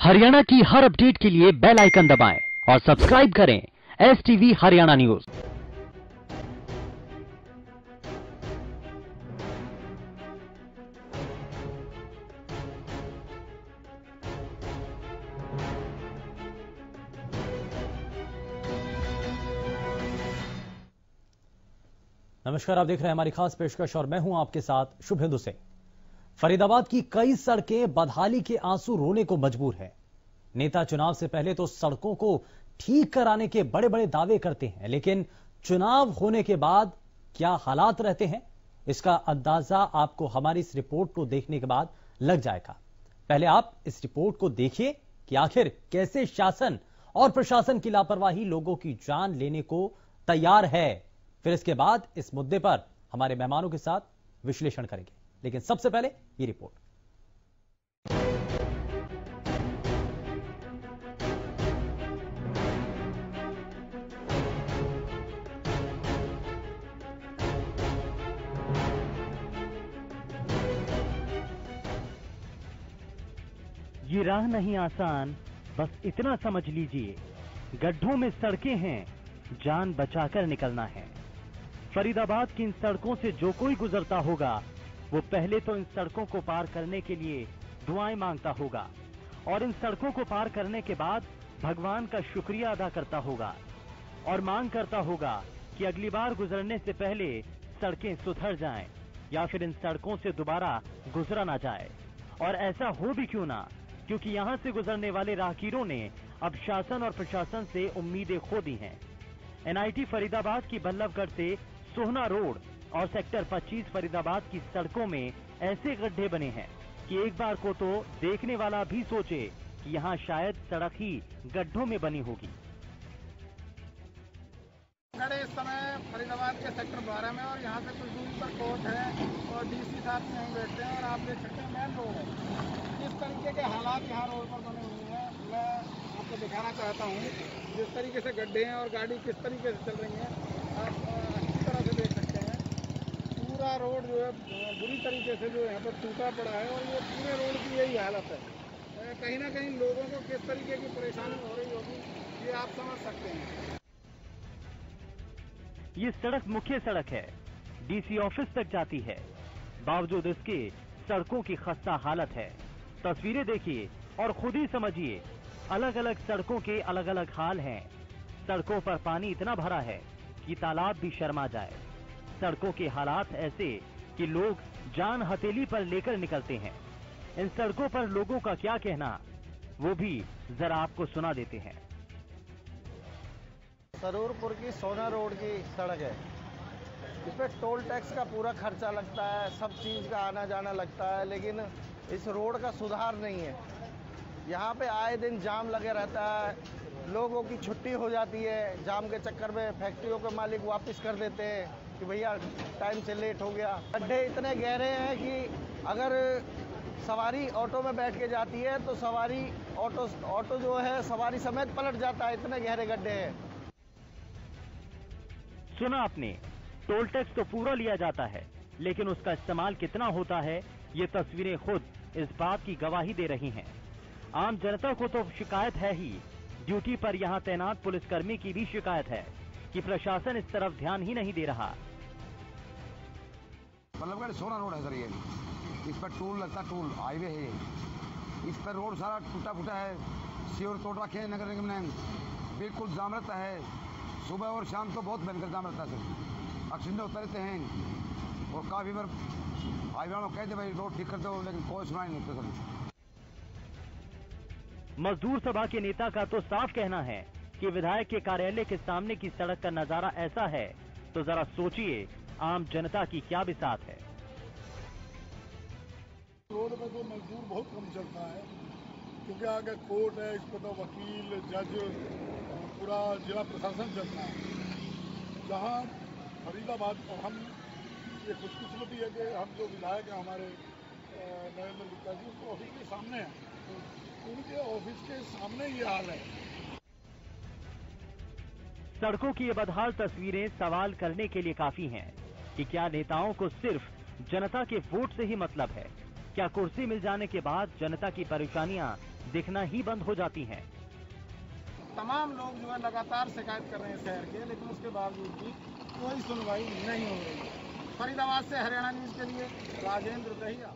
हरियाणा की हर अपडेट के लिए बेल आइकन दबाएं और सब्सक्राइब करें STV हरियाणा न्यूज। नमस्कार, आप देख रहे हैं हमारी खास पेशकश और मैं हूं आपके साथ शुभेंदु सिंह। फरीदाबाद की कई सड़कें बदहाली के आंसू रोने को मजबूर है। नेता चुनाव से पहले तो सड़कों को ठीक कराने के बड़े बड़े दावे करते हैं, लेकिन चुनाव होने के बाद क्या हालात रहते हैं, इसका अंदाजा आपको हमारी इस रिपोर्ट को देखने के बाद लग जाएगा। पहले आप इस रिपोर्ट को देखिए कि आखिर कैसे शासन और प्रशासन की लापरवाही लोगों की जान लेने को तैयार है। फिर इसके बाद इस मुद्दे पर हमारे मेहमानों के साथ विश्लेषण करेंगे, लेकिन सबसे पहले ये रिपोर्ट। ये राह नहीं आसान, बस इतना समझ लीजिए, गड्ढों में सड़कें हैं, जान बचाकर निकलना है। फरीदाबाद की इन सड़कों से जो कोई गुजरता होगा वो पहले तो इन सड़कों को पार करने के लिए दुआएं मांगता होगा और इन सड़कों को पार करने के बाद भगवान का शुक्रिया अदा करता होगा और मांग करता होगा कि अगली बार गुजरने से पहले सड़कें सुधर जाएं या फिर इन सड़कों से दोबारा गुजरा ना जाए। और ऐसा हो भी क्यों ना, क्योंकि यहां से गुजरने वाले राहगीरों ने अब शासन और प्रशासन से उम्मीदें खो दी हैं। NIT फरीदाबाद की बल्लभगढ़ से सोहना रोड और सेक्टर 25 फरीदाबाद की सड़कों में ऐसे गड्ढे बने हैं कि एक बार को तो देखने वाला भी सोचे कि यहाँ शायद सड़क ही गड्ढों में बनी होगी। इस समय फरीदाबाद के सेक्टर 12 में और यहाँ से कुछ दूरी पर कोर्ट है और DC साहब में यहीं बैठते हैं और आप देख सकते हैं मेन रोड है। इस तरीके के हालात यहाँ रोड पर बने हुए हैं। मैं आपको दिखाना चाहता हूँ जिस तरीके से गड्ढे हैं और गाड़ी किस तरीके से चल रही है, आप अच्छी तरह से देख सकते हैं। पूरा रोड जो है बुरी तरीके से जो यहाँ पर टूटा पड़ा है और ये पूरे रोड की यही हालत है। कहीं ना कहीं लोगों को किस तरीके की परेशानी हो रही होगी ये आप समझ सकते हैं। ये सड़क मुख्य सड़क है, DC ऑफिस तक जाती है। बावजूद इसके सड़कों की खस्ता हालत है। तस्वीरें देखिए और खुद ही समझिए, अलग अलग सड़कों के अलग अलग हाल हैं। सड़कों पर पानी इतना भरा है कि तालाब भी शर्मा जाए। सड़कों के हालात ऐसे कि लोग जान हथेली पर लेकर निकलते हैं। इन सड़कों पर लोगों का क्या कहना, वो भी जरा आपको सुना देते हैं। सरूरपुर की सोना रोड की सड़क है। इस पर टोल टैक्स का पूरा खर्चा लगता है, सब चीज़ का आना जाना लगता है, लेकिन इस रोड का सुधार नहीं है। यहाँ पे आए दिन जाम लगे रहता है, लोगों की छुट्टी हो जाती है। जाम के चक्कर में फैक्ट्रियों के मालिक वापस कर देते हैं कि भैया टाइम से लेट हो गया। गड्ढे इतने गहरे हैं कि अगर सवारी ऑटो में बैठ के जाती है तो सवारी ऑटो जो है सवारी समेत पलट जाता है, इतने गहरे गड्ढे हैं। सुना आपने, टोल टैक्स तो पूरा लिया जाता है, लेकिन उसका इस्तेमाल कितना होता है ये तस्वीरें खुद इस बात की गवाही दे रही हैं। आम जनता को तो शिकायत है ही, ड्यूटी पर यहाँ तैनात पुलिसकर्मी की भी शिकायत है कि प्रशासन इस तरफ ध्यान ही नहीं दे रहा। बल्लभगढ़ सोना रोड है सर, ये इस पर टूल लगता, टूल हाईवे है। इस पर रोड सारा टूटा फूटा है, सीवर तोड़ रखे हैं नगर निगम ने, बिल्कुल जाम रहता है। सुबह और शाम तो बहुत भयंकर जाम रहता है सर, एक्सीडेंट होते रहते हैं और काफ़ी बार हाईवे वालों कहते भाई रोड ठीक कर दो, लेकिन कोई सुनाई नहीं होता सर। मजदूर सभा के नेता का तो साफ कहना है कि विधायक के कार्यालय के सामने की सड़क का नजारा ऐसा है तो जरा सोचिए आम जनता की क्या बिसात है। रोड पे तो मजदूर बहुत कम चलता है क्योंकि आगे कोर्ट है, इस पर तो वकील, जज, पूरा जिला प्रशासन चलता है। जहाँ फरीदाबाद पर हम ये खुशकिस्मती है कि हम जो विधायक हैं हमारे नरेंद्र गुप्ता जी, उसके ऑफिस के सामने हैं, तो उनके ऑफिस के सामने ये हाल है। सड़कों की ये बदहाल तस्वीरें सवाल करने के लिए काफी हैं कि क्या नेताओं को सिर्फ जनता के वोट से ही मतलब है क्या कुर्सी मिल जाने के बाद जनता की परेशानियां दिखना ही बंद हो जाती हैं? तमाम लोग जो है लगातार शिकायत कर रहे हैं शहर के, लेकिन उसके बावजूद भी कोई सुनवाई नहीं हो रही है। फरीदाबाद से हरियाणा न्यूज के लिए राजेंद्र दहिया।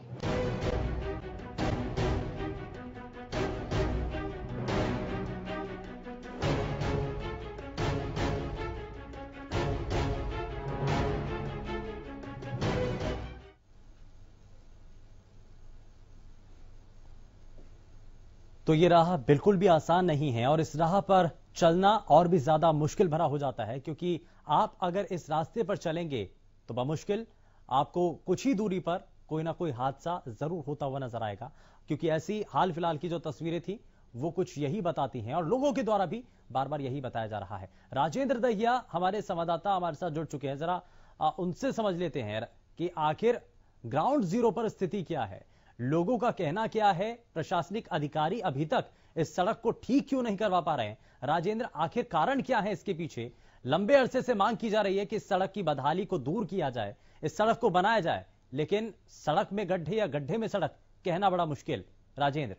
तो ये राह बिल्कुल भी आसान नहीं है और इस राह पर चलना और भी ज्यादा मुश्किल भरा हो जाता है, क्योंकि आप अगर इस रास्ते पर चलेंगे तो बमुश्किल आपको कुछ ही दूरी पर कोई ना कोई हादसा जरूर होता हुआ नजर आएगा। क्योंकि ऐसी हाल फिलहाल की जो तस्वीरें थी वो कुछ यही बताती हैं और लोगों के द्वारा भी बार बार यही बताया जा रहा है। राजेंद्र दहिया हमारे संवाददाता हमारे साथ जुड़ चुके हैं, जरा उनसे समझ लेते हैं कि आखिर ग्राउंड जीरो पर स्थिति क्या है, लोगों का कहना क्या है, प्रशासनिक अधिकारी अभी तक इस सड़क को ठीक क्यों नहीं करवा पा रहे हैं। राजेंद्र, आखिर कारण क्या है इसके पीछे? लंबे अरसे से मांग की जा रही है कि इस सड़क की बदहाली को दूर किया जाए, इस सड़क को बनाया जाए, लेकिन सड़क में गड्ढे या गड्ढे में सड़क, कहना बड़ा मुश्किल। राजेंद्र।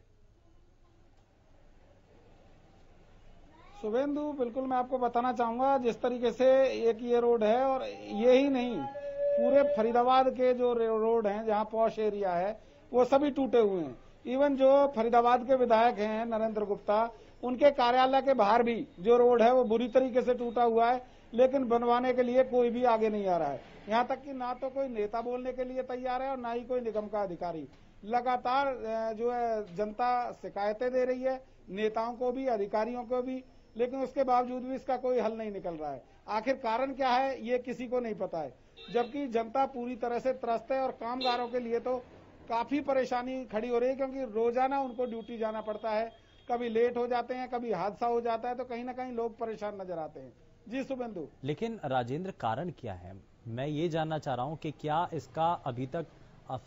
शुभेंदु, बिल्कुल मैं आपको बताना चाहूंगा, जिस तरीके से एक ये रोड है और ये ही नहीं, पूरे फरीदाबाद के जो रोड हैं जहां पॉश एरिया है वो सभी टूटे हुए हैं। इवन जो फरीदाबाद के विधायक हैं नरेंद्र गुप्ता, उनके कार्यालय के बाहर भी जो रोड है वो बुरी तरीके से टूटा हुआ है, लेकिन बनवाने के लिए कोई भी आगे नहीं आ रहा है। यहाँ तक कि ना तो कोई नेता बोलने के लिए तैयार है और ना ही कोई निगम का अधिकारी। लगातार जो है जनता शिकायतें दे रही है, नेताओं को भी, अधिकारियों को भी, लेकिन उसके बावजूद भी इसका कोई हल नहीं निकल रहा है। आखिर कारण क्या है ये किसी को नहीं पता है, जबकि जनता पूरी तरह से त्रस्त है और कामगारों के लिए तो काफी परेशानी खड़ी हो रही है, क्योंकि रोजाना उनको ड्यूटी जाना पड़ता है, कभी लेट हो जाते हैं, कभी हादसा हो जाता है, तो कहीं ना कहीं लोग परेशान नजर आते हैं। जी शुभेंदु। लेकिन राजेंद्र, कारण क्या है? मैं ये जानना चाह रहा हूं कि क्या इसका अभी तक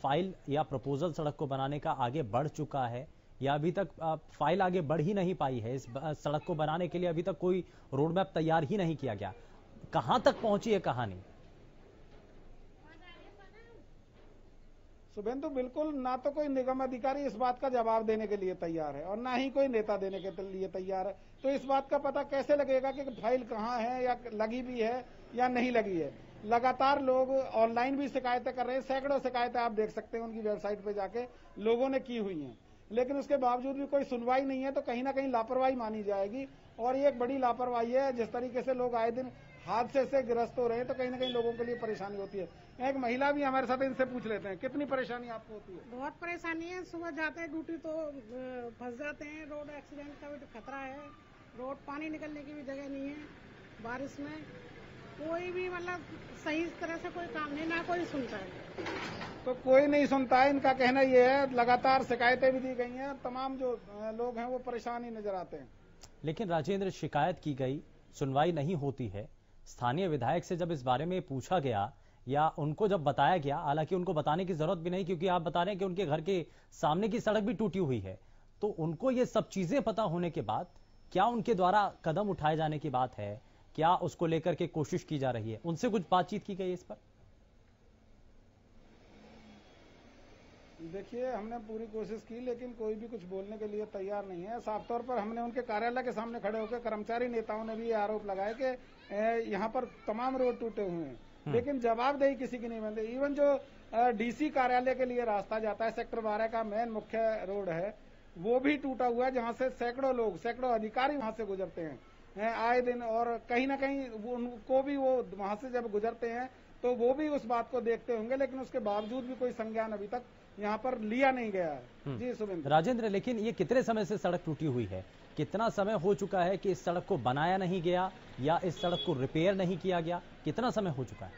फाइल या प्रपोजल सड़क को बनाने का आगे बढ़ चुका है, या अभी तक फाइल आगे बढ़ ही नहीं पाई है? इस सड़क को बनाने के लिए अभी तक कोई रोड मैप तैयार ही नहीं किया गया। कहां तक पहुंची है कहानी? शुभेंदु, बिल्कुल ना तो कोई निगम अधिकारी इस बात का जवाब देने के लिए तैयार है और ना ही कोई नेता देने के लिए तैयार है। तो इस बात का पता कैसे लगेगा कि फाइल कहाँ है, या लगी भी है या नहीं लगी है? लगातार लोग ऑनलाइन भी शिकायतें कर रहे हैं, सैकड़ों शिकायतें आप देख सकते हैं उनकी वेबसाइट पे जाके लोगों ने की हुई हैं, लेकिन उसके बावजूद भी कोई सुनवाई नहीं है। तो कहीं ना कहीं लापरवाही मानी जाएगी और ये एक बड़ी लापरवाही है। जिस तरीके से लोग आए दिन हादसे से ग्रस्त हो रहे हैं, तो कहीं ना कहीं लोगों के लिए परेशानी होती है। एक महिला भी हमारे साथ, इनसे पूछ लेते हैं, कितनी परेशानी आपको होती है? बहुत परेशानी है, सुबह जाते हैं ड्यूटी तो फंस जाते हैं, रोड एक्सीडेंट का भी खतरा है, रोड पानी निकलने की भी जगह नहीं है, बारिश में कोई भी मतलब सही तरह से कोई काम नहीं, ना कोई सुनता है। तो कोई नहीं सुनता है, इनका कहना ये है। लगातार शिकायतें भी दी गई हैं, तमाम जो लोग हैं वो परेशान ही नजर आते हैं। लेकिन राजेंद्र, शिकायत की गई, सुनवाई नहीं होती है। स्थानीय विधायक से जब इस बारे में पूछा गया या उनको जब बताया गया, हालांकि उनको बताने की जरूरत भी नहीं, क्योंकि आप बता रहे हैं कि उनके घर के सामने की सड़क भी टूटी हुई है, तो उनको ये सब चीजें पता होने के बाद क्या उनके द्वारा कदम उठाए जाने की बात है? क्या उसको लेकर के कोशिश की जा रही है? उनसे कुछ बातचीत की गई इस पर? देखिए, हमने पूरी कोशिश की, लेकिन कोई भी कुछ बोलने के लिए तैयार नहीं है। साफ तौर पर हमने उनके कार्यालय के सामने खड़े होकर, कर्मचारी नेताओं ने भी ये आरोप लगाया कि यहाँ पर तमाम रोड टूटे हुए हैं, लेकिन जवाबदेही किसी की नहीं बनती। इवन जो डीसी कार्यालय के लिए रास्ता जाता है, सेक्टर 12 का मेन मुख्य रोड है, वो भी टूटा हुआ है, जहाँ से सैकड़ों लोग, सैकड़ों अधिकारी वहां से गुजरते हैं आए दिन, और कहीं ना कहीं उनको भी वो वहां से जब गुजरते हैं तो वो भी उस बात को देखते होंगे, लेकिन उसके बावजूद भी कोई संज्ञान अभी तक यहाँ पर लिया नहीं गया है। जी सुरेंद्र। राजेंद्र, लेकिन ये कितने समय से सड़क टूटी हुई है? कितना समय हो चुका है कि इस सड़क को बनाया नहीं गया या इस सड़क को रिपेयर नहीं किया गया? कितना समय हो चुका है?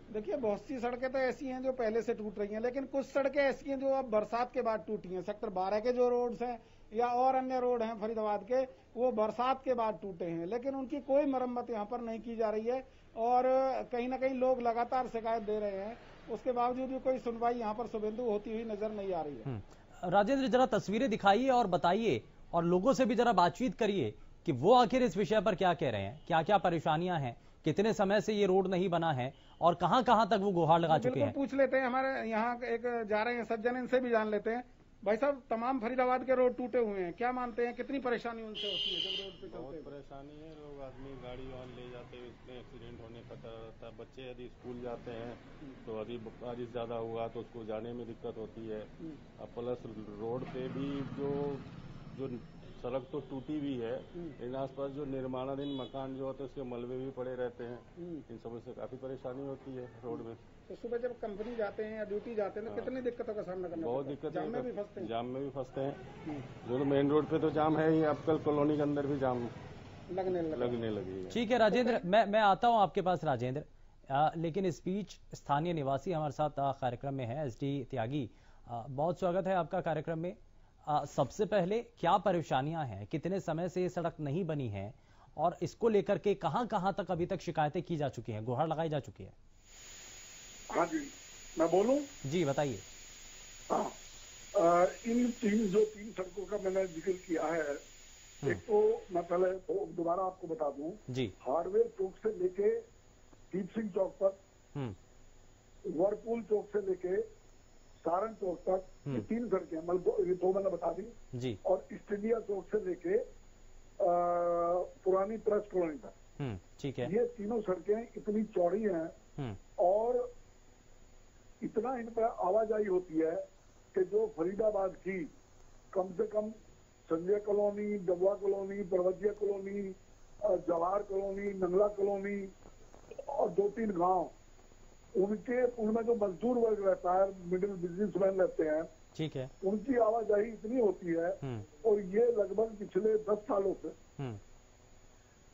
देखिए, बहुत सी सड़कें तो ऐसी हैं जो पहले से टूट रही हैं, लेकिन कुछ सड़कें ऐसी हैं जो अब बरसात के बाद टूटी हैं। सेक्टर 12 के जो रोड्स हैं या और अन्य रोड हैं फरीदाबाद के, वो बरसात के बाद टूटे हैं, लेकिन उनकी कोई मरम्मत यहाँ पर नहीं की जा रही है और कहीं ना कहीं लोग लगातार शिकायत दे रहे हैं। उसके बावजूद भी कोई सुनवाई यहाँ पर शुभेंदु होती हुई नजर नहीं आ रही है। राजेंद्र, जरा तस्वीरें दिखाइए और बताइए और लोगों से भी जरा बातचीत करिए कि वो आखिर इस विषय पर क्या कह रहे हैं, क्या क्या परेशानियां हैं, कितने समय से ये रोड नहीं बना है और कहां कहां तक वो गुहार लगा चुके हैं? पूछ लेते हैं, हमारे यहाँ एक जा रहे हैं सज्जन, इनसे भी जान लेते हैं। भाई साहब, तमाम फरीदाबाद के रोड टूटे हुए हैं, क्या मानते हैं कितनी परेशानी उनसे होती है जब रोड पे चलते हैं? बहुत परेशानी है, लोग आदमी गाड़ी वाहन ले जाते हैं, इसमें एक्सीडेंट होने का डर रहता है। बच्चे यदि स्कूल जाते हैं तो यदि बारिश ज्यादा हुआ तो उसको जाने में दिक्कत होती है। अब प्लस रोड पे भी जो सड़क तो टूटी भी है, लेकिन आसपास जो निर्माणाधीन मकान जो होते हैं उसके मलबे भी पड़े रहते हैं। इन सब से काफी परेशानी होती है रोड में। तो सुबह जब कंपनी जाते हैं या ड्यूटी जाते हैं तो कितनी दिक्कतों का सामना करना बहुत पड़ता है? दिक्कत, जाम में भी फंसते हैं। जाम में भी फंसते हैं। जो मेन रोड पे तो जाम है ही, आजकल कॉलोनी के अंदर भी जाम लगने लगी है। ठीक है राजेंद्र, मैं आता हूं आपके पास राजेंद्र, लेकिन इस बीच स्थानीय निवासी हमारे साथ कार्यक्रम में है, एसडी त्यागी। बहुत स्वागत है आपका कार्यक्रम में। सबसे पहले क्या परेशानियां हैं, कितने समय से ये सड़क नहीं बनी है और इसको लेकर के कहां कहां तक अभी तक शिकायतें की जा चुकी हैं, गुहार लगाई जा चुकी है? हाँ जी, मैं बोलूं? जी बताइए। हाँ, इन तीन सड़कों का मैंने जिक्र किया है। एक तो मैं पहले दोबारा आपको बता दूं जी, हार्डवेयर चौक से लेके दीप सिंह चौक तक, वर्लपूल चौक से लेके सारन चौक तक, ये 3 सड़कें, ये 2 मैंने बता दी जी। और स्टेडिया चौक से लेके पुरानी प्रेस कॉलोनी तक, ठीक है। ये तीनों सड़कें इतनी चौड़ी हैं और इतना इन पर आवाजाही होती है कि जो फरीदाबाद की कम से कम Sanjay colony, Dabua colony, Parvatiya colony, Jawahar colony, Nangla colony और 2-3 गांव, उनमें जो मजदूर वर्ग रहता है, मिडिल बिजनेसमैन रहते हैं, ठीक है, उनकी आवाजाही इतनी होती है और ये लगभग पिछले 10 सालों से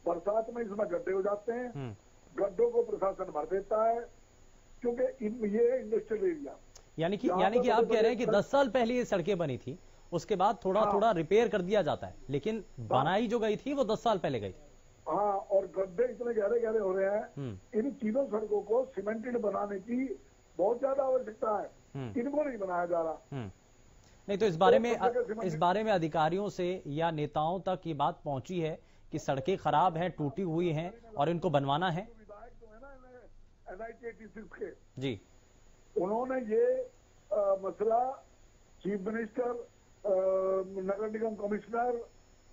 बरसात में इसमें गड्ढे हो जाते हैं। गड्ढों को प्रशासन भर देता है क्योंकि ये इंडस्ट्रियल एरिया, यानी कि आप कह रहे हैं कि 10 साल पहले ये सड़कें बनी थी, उसके बाद थोड़ा रिपेयर कर दिया जाता है, लेकिन बनाई जो गई थी वो 10 साल पहले गई थी। हाँ, और गड्ढे इतने गहरे गहरे हो रहे हैं, इन तीनों सड़कों को सीमेंटेड बनाने की बहुत ज्यादा आवश्यकता है, इनको नहीं बनाया जा रहा। नहीं तो इस बारे में अधिकारियों से या नेताओं तक ये बात पहुंची है कि सड़कें खराब हैं, टूटी हुई हैं और इनको बनवाना है? विधायक जो है ना NIT 86 के जी, उन्होंने ये मसला चीफ मिनिस्टर, नगर निगम कमिश्नर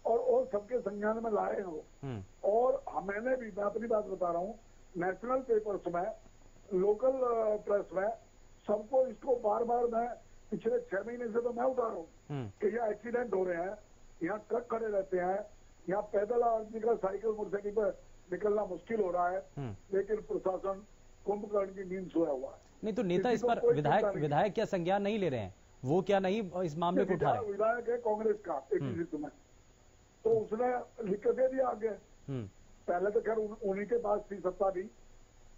और सबके संज्ञान में लाए हो। और मैंने भी, मैं अपनी बात बता रहा हूँ, नेशनल पेपर्स में, लोकल प्रेस में, सबको इसको बार बार मैं पिछले 6 महीने से तो मैं उठा रहा हूँ कि यहाँ एक्सीडेंट हो रहे हैं, यहाँ ट्रक खड़े रहते हैं, यहाँ पैदल आदमी का साइकिल मोटरसाइकिल पर निकलना मुश्किल हो रहा है, लेकिन प्रशासन कुंभकर्ण की नींद सोया हुआ है। नहीं तो नेता इस पर, विधायक क्या संज्ञान नहीं ले रहे हैं? वो क्या नहीं इस मामले को उठा रहे? विधायक है कांग्रेस का एक जिद में, तो उसने लिख के दे दिया आगे। पहले तो खैर उन्हीं के पास थी सत्ता भी,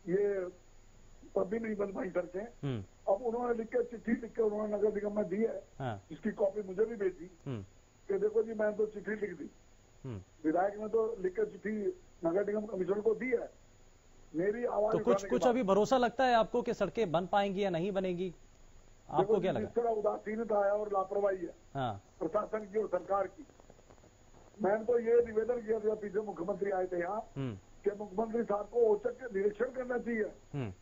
ये तब भी नहीं बन पाई सड़कें। अब उन्होंने लिख के, चिट्ठी लिख के उन्होंने नगर निगम में दी है, इसकी कॉपी मुझे भी भेजी कि देखो जी मैंने तो चिट्ठी लिख दी। विधायक ने तो लिख के चिट्ठी नगर निगम कमिश्नर को दी है। मेरी आवाज तो कुछ अभी भरोसा लगता है आपको कि सड़कें बन पाएंगी या नहीं बनेगी? आपको क्या लगा? जिस तरह उदासीनता है और लापरवाही है प्रशासन की और सरकार की, मैंने तो ये निवेदन किया था, पीछे मुख्यमंत्री आए थे यहाँ, कि मुख्यमंत्री साहब को औचक निरीक्षण करना चाहिए,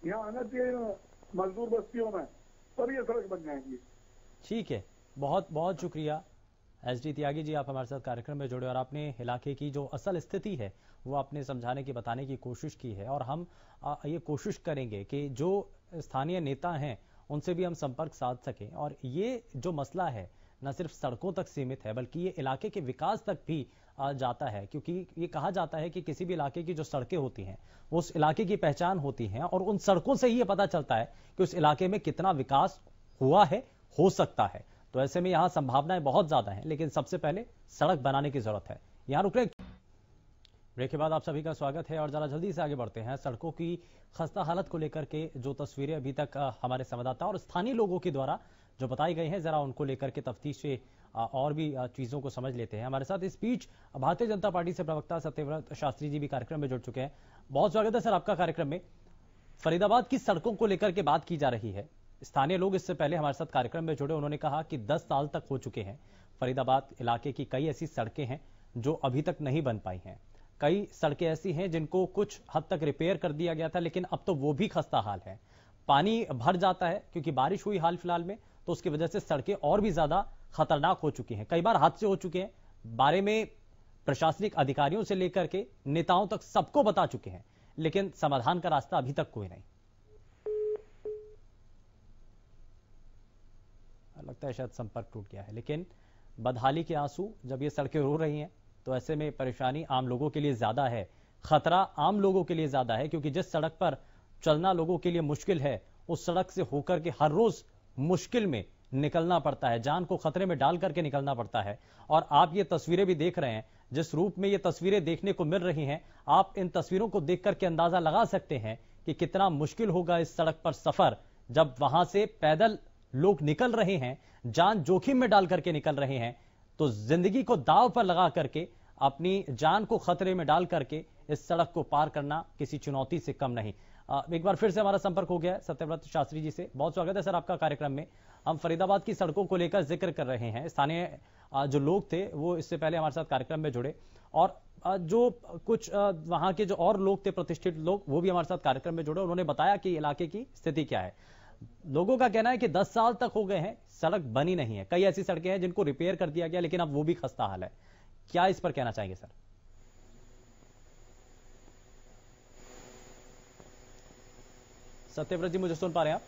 यहाँ आना चाहिए मजदूर बस्तियों में, तब ये सड़क बन जाएंगी। ठीक है, बहुत बहुत शुक्रिया एसडी त्यागी जी, आप हमारे साथ कार्यक्रम में जुड़े और आपने इलाके की जो असल स्थिति है वो आपने समझाने की, बताने की कोशिश की है। और हम ये कोशिश करेंगे कि जो स्थानीय नेता हैं उनसे भी हम संपर्क साध सकें और ये जो मसला है न सिर्फ सड़कों तक सीमित है बल्कि ये इलाके के विकास तक भी जाता है, क्योंकि ये कहा जाता है कि किसी भी इलाके की जो सड़कें होती हैं वो उस इलाके की पहचान होती हैं और उन सड़कों से ही ये पता चलता है कि उस इलाके में कितना विकास हुआ है, हो सकता है। तो ऐसे में यहाँ संभावनाएं बहुत ज्यादा हैं, लेकिन सबसे पहले सड़क बनाने की जरूरत है। यहाँ रुक रहे, ब्रेक के बाद आप सभी का स्वागत है और जरा जल्दी से आगे बढ़ते हैं। सड़कों की खस्ता हालत को लेकर के जो तस्वीरें अभी तक हमारे संवाददाता और स्थानीय लोगों के द्वारा जो बताई गई हैं, जरा उनको लेकर के तफ्तीश से और भी चीजों को समझ लेते हैं। हमारे साथ इस बीच भारतीय जनता पार्टी से प्रवक्ता सत्यव्रत शास्त्री जी भी कार्यक्रम में जुड़ चुके हैं। बहुत स्वागत है सर आपका कार्यक्रम में। फरीदाबाद की सड़कों को लेकर के बात की जा रही है। स्थानीय लोग इससे पहले हमारे साथ कार्यक्रम में जुड़े, उन्होंने कहा कि 10 साल तक हो चुके हैं, फरीदाबाद इलाके की कई ऐसी सड़कें हैं जो अभी तक नहीं बन पाई हैं। कई सड़कें ऐसी हैं जिनको कुछ हद तक रिपेयर कर दिया गया था, लेकिन अब तो वो भी खस्ता हाल है। पानी भर जाता है क्योंकि बारिश हुई हाल फिलहाल में, तो उसकी वजह से सड़कें और भी ज्यादा खतरनाक हो चुकी हैं। कई बार हादसे हो चुके हैं, बारे में प्रशासनिक अधिकारियों से लेकर के नेताओं तक सबको बता चुके हैं, लेकिन समाधान का रास्ता अभी तक कोई नहीं। लगता है शायद संपर्क टूट गया है। लेकिन बदहाली के आंसू जब ये सड़कें रो रही हैं तो ऐसे में परेशानी आम लोगों के लिए ज्यादा है, खतरा आम लोगों के लिए ज्यादा है, क्योंकि जिस सड़क पर चलना लोगों के लिए मुश्किल है उस सड़क से होकर के हर रोज मुश्किल में निकलना पड़ता है, जान को खतरे में डाल करके निकलना पड़ता है। और आप ये तस्वीरें भी देख रहे हैं, जिस रूप में ये तस्वीरें देखने को मिल रही हैं, आप इन तस्वीरों को देख करके अंदाजा लगा सकते हैं कि कितना मुश्किल होगा इस सड़क पर सफर, जब वहां से पैदल लोग निकल रहे हैं, जान जोखिम में डाल करके निकल रहे हैं, तो जिंदगी को दांव पर लगा करके अपनी जान को खतरे में डाल करके इस सड़क को पार करना किसी चुनौती से कम नहीं। एक बार फिर से हमारा संपर्क हो गया है सत्यव्रत शास्त्री जी से। बहुत स्वागत है सर आपका कार्यक्रम में। हम फरीदाबाद की सड़कों को लेकर जिक्र कर रहे हैं। स्थानीय जो लोग थे वो इससे पहले हमारे साथ कार्यक्रम में जुड़े, और जो कुछ वहां के जो और लोग थे, प्रतिष्ठित लोग, वो भी हमारे साथ कार्यक्रम में जुड़े। उन्होंने बताया कि इलाके की स्थिति क्या है। लोगों का कहना है कि 10 साल तक हो गए हैं, सड़क बनी नहीं है। कई ऐसी सड़कें हैं जिनको रिपेयर कर दिया गया, लेकिन अब वो भी खस्ता हाल है। क्या इस पर कहना चाहेंगे सर? सत्यव्रत जी, मुझे सुन पा रहे हैं आप?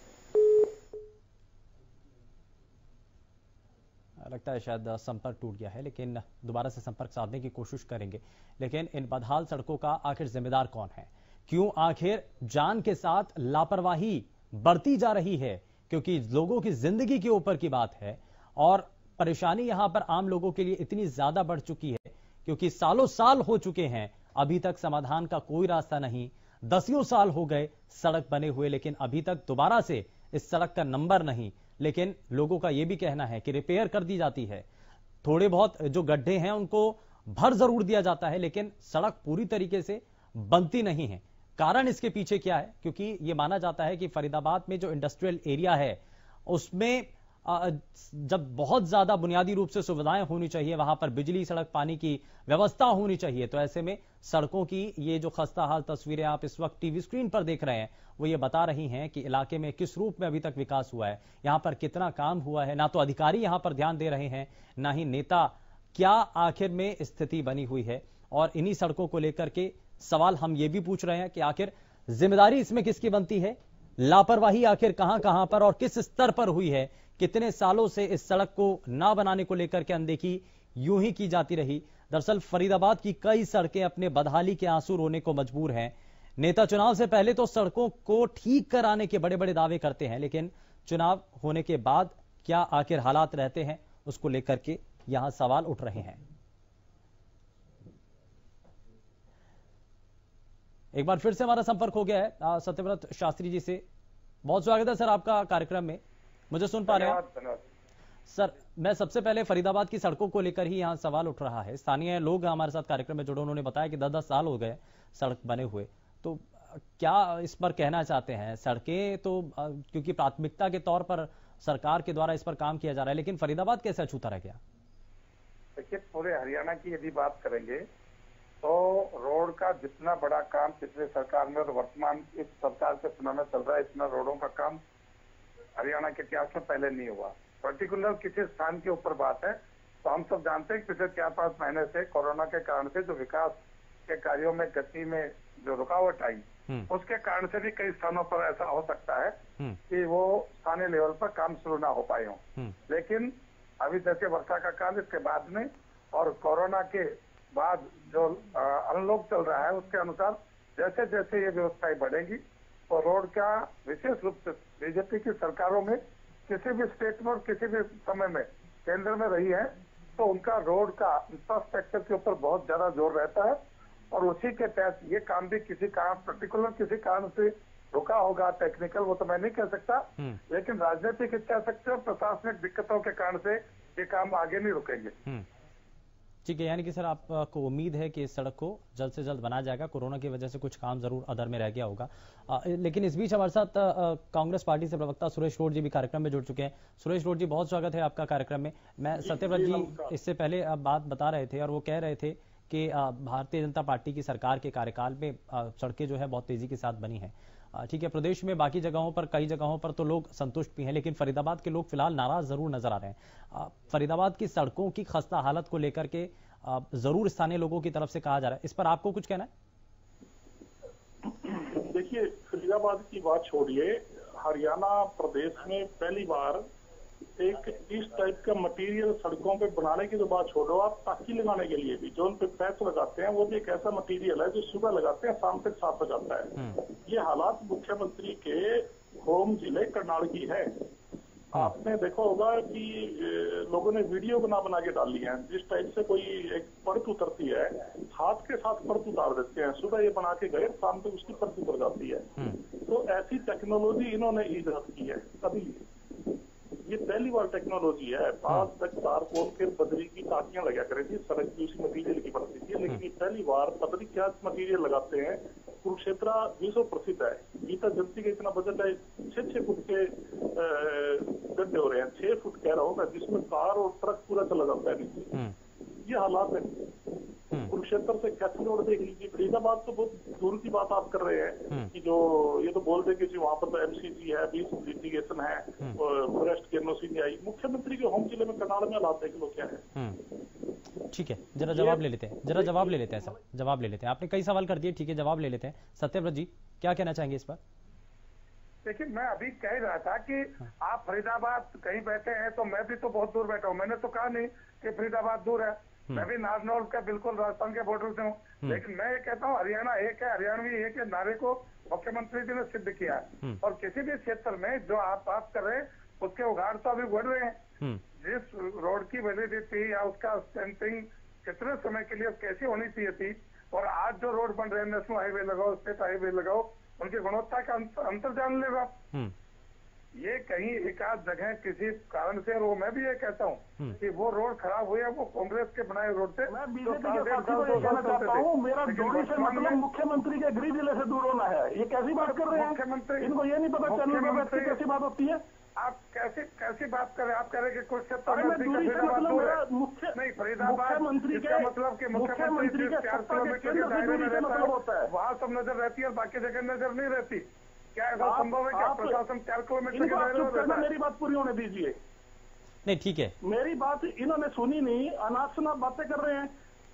लगता है शायद संपर्क टूट गया है, लेकिन दोबारा से संपर्क साधने की कोशिश करेंगे। लेकिन इन बदहाल सड़कों का आखिर जिम्मेदार कौन है? क्यों आखिर जान के साथ लापरवाही बढ़ती जा रही है? क्योंकि लोगों की जिंदगी के ऊपर की बात है, और परेशानी यहां पर आम लोगों के लिए इतनी ज्यादा बढ़ चुकी है क्योंकि सालों साल हो चुके हैं, अभी तक समाधान का कोई रास्ता नहीं। 10 साल हो गए सड़क बने हुए, लेकिन अभी तक दोबारा से इस सड़क का नंबर नहीं। लेकिन लोगों का यह भी कहना है कि रिपेयर कर दी जाती है, थोड़े बहुत जो गड्ढे हैं उनको भर जरूर दिया जाता है, लेकिन सड़क पूरी तरीके से बनती नहीं है। कारण इसके पीछे क्या है? क्योंकि यह माना जाता है कि फरीदाबाद में जो इंडस्ट्रियल एरिया है उसमें जब बहुत ज्यादा बुनियादी रूप से सुविधाएं होनी चाहिए, वहां पर बिजली, सड़क, पानी की व्यवस्था होनी चाहिए, तो ऐसे में सड़कों की ये जो खस्ता हाल तस्वीरें आप इस वक्त टीवी स्क्रीन पर देख रहे हैं, वो ये बता रही हैं कि इलाके में किस रूप में अभी तक विकास हुआ है, यहां पर कितना काम हुआ है। ना तो अधिकारी यहां पर ध्यान दे रहे हैं, ना ही नेता। क्या आखिर में स्थिति बनी हुई है? और इन्हीं सड़कों को लेकर के सवाल हम ये भी पूछ रहे हैं कि आखिर जिम्मेदारी इसमें किसकी बनती है? लापरवाही आखिर कहां कहां पर और किस स्तर पर हुई है? कितने सालों से इस सड़क को ना बनाने को लेकर के अनदेखी यूं ही की जाती रही? दरअसल फरीदाबाद की कई सड़कें अपने बदहाली के आंसू रोने को मजबूर हैं। नेता चुनाव से पहले तो सड़कों को ठीक कराने के बड़े बड़े दावे करते हैं, लेकिन चुनाव होने के बाद क्या आखिर हालात रहते हैं, उसको लेकर के यहां सवाल उठ रहे हैं। एक बार फिर से हमारा संपर्क हो गया है सत्यव्रत शास्त्री जी से। बहुत स्वागत है सर आपका कार्यक्रम में। मुझे सुन पा रहे हैं सर? मैं सबसे पहले फरीदाबाद की सड़कों को लेकर ही यहां सवाल उठ रहा है। स्थानीय लोग हमारे साथ कार्यक्रम में जुड़े, उन्होंने बताया कि 10-10 साल हो गए सड़क बने हुए, तो क्या इस पर कहना चाहते हैं? सड़कें तो क्योंकि प्राथमिकता के तौर पर सरकार के द्वारा इस पर काम किया जा रहा है, लेकिन फरीदाबाद कैसे अछूता रह गया? देखिए, पूरे हरियाणा की यदि बात करेंगे तो रोड का जितना बड़ा काम पिछले सरकार में और वर्तमान इस सरकार के समय में चल रहा है, इतना रोडों का काम हरियाणा के इतिहास में पहले नहीं हुआ। पर्टिकुलर किसी स्थान के ऊपर बात है तो हम सब जानते हैं कि पिछले 4-5 महीने से कोरोना के कारण से जो विकास के कार्यों में गति में जो रुकावट आई, उसके कारण से भी कई स्थानों पर ऐसा हो सकता है कि वो स्थानीय लेवल पर काम शुरू ना हो पाए हों। लेकिन अभी जैसे वर्षा का काल, इसके बाद में और कोरोना के बाद जो अनलॉक चल रहा है, उसके अनुसार जैसे जैसे ये व्यवस्थाएं बढ़ेंगी तो रोड का विशेष रूप से बीजेपी की सरकारों में किसी भी स्टेट में और किसी भी समय में केंद्र में रही है तो उनका रोड का इंफ्रास्ट्रक्चर के ऊपर बहुत ज्यादा जोर रहता है, और उसी के तहत ये काम भी किसी कारण पर्टिकुलर किसी कारण से रुका होगा, टेक्निकल वो तो मैं नहीं कह सकता, लेकिन राजनीतिक इच्छा शक्ति और प्रशासनिक दिक्कतों के कारण से ये काम आगे नहीं रुकेंगे। ठीक है, यानी कि सर आपको उम्मीद है कि इस सड़क को जल्द से जल्द बनाया जाएगा। कोरोना की वजह से कुछ काम जरूर अधर में रह गया होगा, लेकिन इस बीच हमारे साथ कांग्रेस पार्टी से प्रवक्ता सुरेश रोड जी भी कार्यक्रम में जुड़ चुके हैं। सुरेश रोड जी, बहुत स्वागत है आपका कार्यक्रम में। मैं सत्यव्रत जी इससे पहले बात बता रहे थे और वो कह रहे थे कि भारतीय जनता पार्टी की सरकार के कार्यकाल में सड़कें जो है बहुत तेजी के साथ बनी है। ठीक है, प्रदेश में बाकी जगहों पर, कई जगहों पर तो लोग संतुष्ट भी हैं, लेकिन फरीदाबाद के लोग फिलहाल नाराज जरूर नजर आ रहे हैं। फरीदाबाद की सड़कों की खस्ता हालत को लेकर के जरूर स्थानीय लोगों की तरफ से कहा जा रहा है, इस पर आपको कुछ कहना है? देखिए, फरीदाबाद की बात छोड़िए, हरियाणा प्रदेश में पहली बार एक इस टाइप का मटेरियल सड़कों पे बनाने की तो बात छोड़ो, आप ताकी लगाने के लिए भी जो उन पे पैच लगाते हैं वो भी एक ऐसा मटेरियल है जो सुबह लगाते हैं शाम तक साफ हो जाता है। ये हालात मुख्यमंत्री के होम जिले करनाल की है। आपने देखा होगा कि लोगों ने वीडियो बना के डाली है, जिस टाइप से कोई एक परत उतरती है, हाथ के साथ परत उतार देते हैं, सुबह ये बना के गए, शाम तक उसकी परत उतर जाती है। तो ऐसी टेक्नोलॉजी इन्होंने ईजाद की है। अभी ये पहली बार टेक्नोलॉजी है। आज तक तार कोल के बदरी की टाटियां लगा करी थी, सड़क की उसी मटीरियल की बनती थी, लेकिन ये पहली बार बदरी क्या मटीरियल लगाते हैं। कुरुक्षेत्र विश्व प्रसिद्ध है, गीता जयंती का इतना बजट है, 6-6 फुट के गड्ढे हो रहे हैं, 6 फुट कह रहा हूँ मैं, जिसमें कार और ट्रक पूरा चला जाता है नीचे। ये हालात है। कुरुक्षेत्र से कैथल रोड देख लीजिए, फरीदाबाद तो बहुत दूर की बात आप कर रहे हैं कि जो ये तो बोल दे कि जी वहाँ पर तो एमसीसी है, बीच लिटिगेशन है, फॉरेस्ट की एनओसी नहीं आई। मुख्यमंत्री के होम जिले में करनाल में हालात देख लो क्या है। ठीक है, जरा जवाब ले लेते हैं, जवाब ले लेते हैं सर, जवाब ले लेते हैं। आपने कई सवाल कर दिए, ठीक है, जवाब ले लेते हैं। सत्यव्रत जी, क्या कहना चाहेंगे इस पर? देखिए, मैं अभी कह रहा था कि आप फरीदाबाद कहीं बैठे हैं तो मैं भी तो बहुत दूर बैठा हूँ। मैंने तो कहा नहीं कि फरीदाबाद दूर है, मैं भी नारनौल का बिल्कुल राजस्थान के बॉर्डर से हूँ। लेकिन मैं ये कहता हूँ हरियाणा एक है, हरियाणवी एक है, नारे को मुख्यमंत्री जी ने सिद्ध किया है। और किसी भी क्षेत्र में जो आप बात कर रहे हैं उसके उगाड़ तो अभी बढ़ रहे हैं। जिस रोड की वैलिडिटी या उसका स्टैंपिंग कितने समय के लिए कैसी होनी चाहिए थी, और आज जो रोड बन रहे हैं, नेशनल हाईवे लगाओ, स्टेट हाईवे लगाओ, उनकी गुणवत्ता का अंतर जान लेगा। ये कहीं एक आध जगह किसी कारण से, और वो मैं भी ये कहता हूँ कि वो रोड खराब हुई है, वो कांग्रेस के बनाए रोड से। मैं बीजेपी के साथी को ये कहना चाहता हूँ, मेरा जोड़ी से मतलब मुख्यमंत्री के गृह जिले से दूर होना है। ये कैसी बात कर रहे हैं मुख्यमंत्री? इनको ये नहीं पता चैनल पर बैठ के कैसी बात होती है? आप कैसी बात कर रहे हैं? आप कह रहे हैं कि कुछ मतलब नहीं, फरीदाबाद मुख्यमंत्री के मतलब कि मुख्यमंत्री के 4 किलोमीटर के दायरे में रहता होता है, वहाँ सब नजर रहती है, बाकी जगह नजर नहीं रहती। क्या ऐसा संभव है? क्या प्रशासन 4 किलोमीटर के दायरे में रहता है? मेरी बात पूरी होने दीजिए। नहीं, ठीक है, मेरी बात इन्होंने सुनी नहीं, अनाप बातें कर रहे हैं।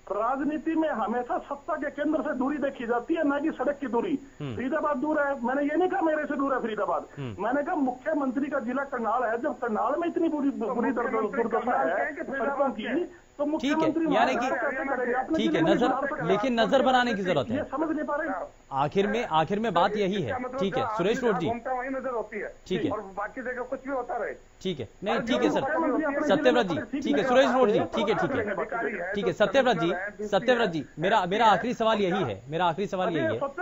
राजनीति में हमेशा सत्ता के केंद्र से दूरी देखी जाती है, ना कि सड़क की दूरी। फरीदाबाद दूर है, मैंने ये नहीं कहा मेरे से दूर है फरीदाबाद, मैंने कहा मुख्यमंत्री का जिला करनाल है। जब करनाल में इतनी बुरी दुर्दशा है सड़कों की, तो मुख्यमंत्री यानी कि ठीक है, नजर, लेकिन नजर बनाने की जरूरत है। समझ नहीं पा रहे। आखिर में बात यही है। ठीक है सुरेश रोड जी, वही नजर होती है, ठीक है, और बाकी जगह कुछ भी होता रहे। ठीक है, नहीं ठीक है सर, सत्यव्रत जी, ठीक है, सुरेश रोड जी, ठीक है, ठीक है, सत्यव्रत जी, मेरा आखिरी सवाल यही है,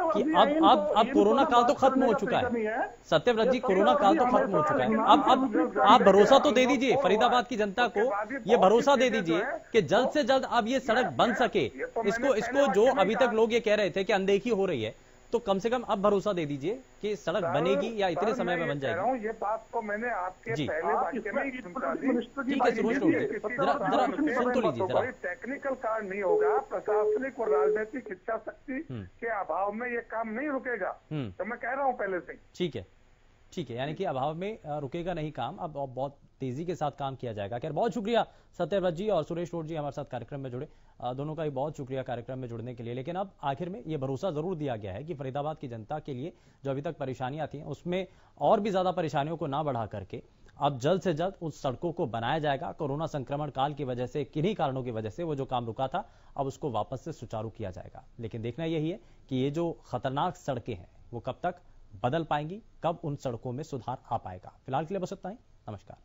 कि अब कोरोना काल तो खत्म हो चुका है। सत्यव्रत जी, कोरोना काल तो खत्म हो चुका है, अब आप भरोसा तो दे दीजिए फरीदाबाद की जनता को, ये भरोसा दे दीजिए कि जल्द से जल्द अब ये सड़क बन सके। इसको जो अभी तक लोग ये कह रहे थे कि अनदेखी हो रही है, तो कम से कम अब भरोसा दे दीजिए कि सड़क बनेगी या इतने समय में बन जाएगी। ये बात तो मैंने आपके पहले वाक्य में ही सुना दी। ठीक है सुरेश रोड जी, जरा सुन तो लीजिए जरा। टेक्निकल कारण नहीं होगा, प्रशासनिक और राजनीतिक इच्छा शक्ति के अभाव में ये काम नहीं रुकेगा, तो मैं कह रहा हूँ पहले से। ठीक है, यानी कि अभाव में रुकेगा नहीं काम, अब बहुत तेजी के साथ काम किया जाएगा। खैर, बहुत शुक्रिया सत्यव्रत जी और सुरेश रोड जी हमारे साथ कार्यक्रम में जुड़े, दोनों का ही बहुत शुक्रिया कार्यक्रम में जुड़ने के लिए। लेकिन अब आखिर में ये भरोसा जरूर दिया गया है कि फरीदाबाद की जनता के लिए जो अभी तक परेशानियां थी, उसमें और भी ज्यादा परेशानियों को ना बढ़ा करके अब जल्द से जल्द उस सड़कों को बनाया जाएगा। कोरोना संक्रमण काल की वजह से, किन्हीं कारणों की वजह से वो जो काम रुका था, अब उसको वापस से सुचारू किया जाएगा। लेकिन देखना यही है कि ये जो खतरनाक सड़कें हैं वो कब तक बदल पाएंगी, कब उन सड़कों में सुधार आ पाएगा। फिलहाल के लिए बस इतना ही, नमस्कार।